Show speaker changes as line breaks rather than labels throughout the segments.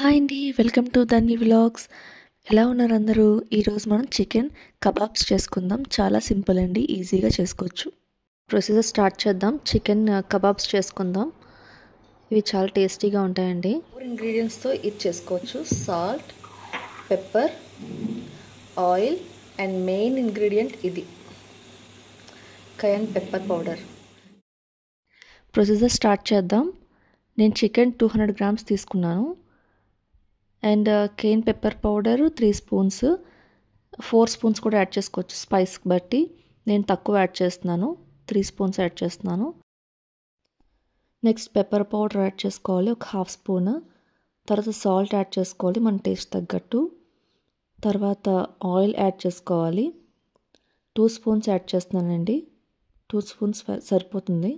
Hi అండి, welcome to Dhanvi vlogs. ఎలా ఉన్నారు అందరూ? ఈరోజు మనం చికెన్ కబాబ్స్ చేసుకుందాం. చాలా సింపుల్ అండి, ఈజీగా చేసుకోవచ్చు. ప్రొసీజర్ స్టార్ట్ చేద్దాం. చికెన్ కబాబ్స్ చేసుకుందాం. ఇవి చాలా టేస్టీగా ఉంటాయండి. 4 ఇంగ్రీడియంట్స్తో ఇది చేసుకోవచ్చు. Salt, pepper, oil and main ingredient ఇది cayenne pepper powder. Procedure start చేద్దాం. నేను చికెన్ 200 గ్రామ్స్ తీసుకున్నాను. And cayenne pepper powder 3 spoons, 4 spoons కూడా యాడ్ చేసుకోవచ్చు స్పైస్కి బట్టి. నేను తక్కువ యాడ్ చేస్తున్నాను, 3 స్పూన్స్ యాడ్ చేస్తున్నాను. నెక్స్ట్ పెప్పర్ పౌడర్ యాడ్ చేసుకోవాలి, ఒక 1/2 స్పూన్. తర్వాత సాల్ట్ యాడ్ చేసుకోవాలి మన టేస్ట్ తగ్గట్టు. తర్వాత ఆయిల్ యాడ్ చేసుకోవాలి, 2 స్పూన్స్ యాడ్ చేస్తున్నానండి. 2 స్పూన్స్ సరిపోతుంది.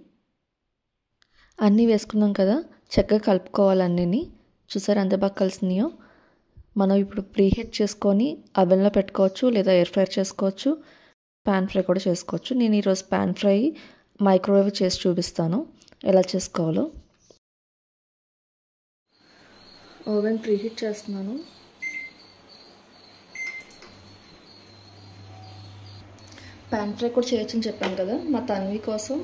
అన్నీ వేసుకున్నాం కదా, చక్కగా కలుపుకోవాలి అన్నీని. చూసారు ఎంత బాగా కలిసినాయో. మనం ఇప్పుడు ప్రీహీట్ చేసుకొని అవెన్లో పెట్టుకోవచ్చు, లేదా ఎయిర్ ఫ్రై చేసుకోవచ్చు, పాన్ ఫ్రై కూడా చేసుకోవచ్చు. నేను ఈరోజు పాన్ ఫ్రై మైక్రోవేవ్ చేసి చూపిస్తాను ఎలా చేసుకోవాలో. ఓవెన్ ప్రీహీట్ చేస్తున్నాను. పాన్ ఫ్రై కూడా చేయొచ్చని చెప్పాను కదా, మా తన్వి కోసం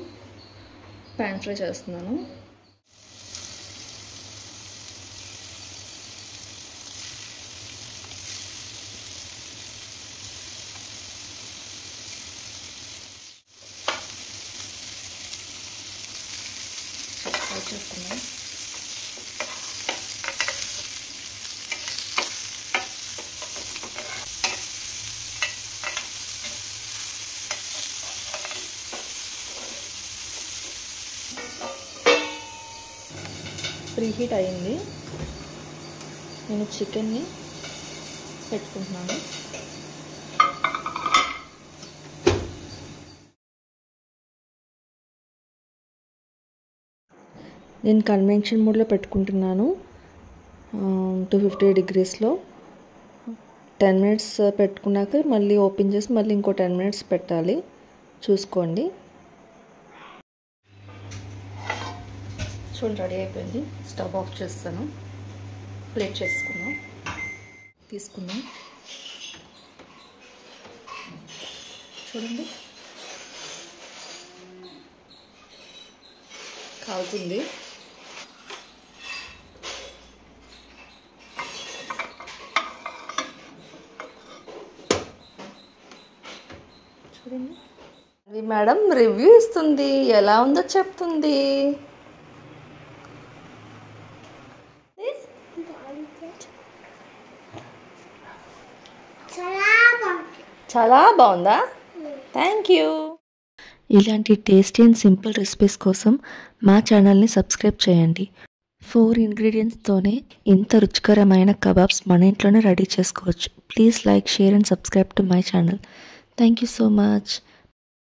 పాన్ ఫ్రై చేస్తున్నాను. ఫ్రై చేస్తున్నాం. ప్రీహీట్ అయింది. నేను చికెన్ని పెట్టుకుంటున్నాను. నేను కన్వెన్షన్ మోడ్లో పెట్టుకుంటున్నాను, 250 degreesలో. 10 minutes పెట్టుకున్నాక మళ్ళీ ఓపెన్ చేసి మళ్ళీ ఇంకో 10 minutes పెట్టాలి, చూసుకోండి. చూడండి, రెడీ అయిపోయింది. స్టవ్ ఆఫ్ చేస్తాను. ప్లేట్ తీసుకుందాం. చూడండి, కాలుతుంది. చూడండి, అది మేడం రివ్యూ ఇస్తుంది, ఎలా ఉందో చెప్తుంది. చాలా బాగుందా? Thank you. ఇలాంటి టేస్టీ అండ్ సింపుల్ రెసిపీస్ కోసం మా ఛానల్ని సబ్స్క్రైబ్ చేయండి. 4 ఇంగ్రీడియంట్స్తోనే ఇంత రుచికరమైన కబాబ్స్ మన ఇంట్లోనే రెడీ చేసుకోవచ్చు. Please like, share and subscribe to my channel. Thank you so much.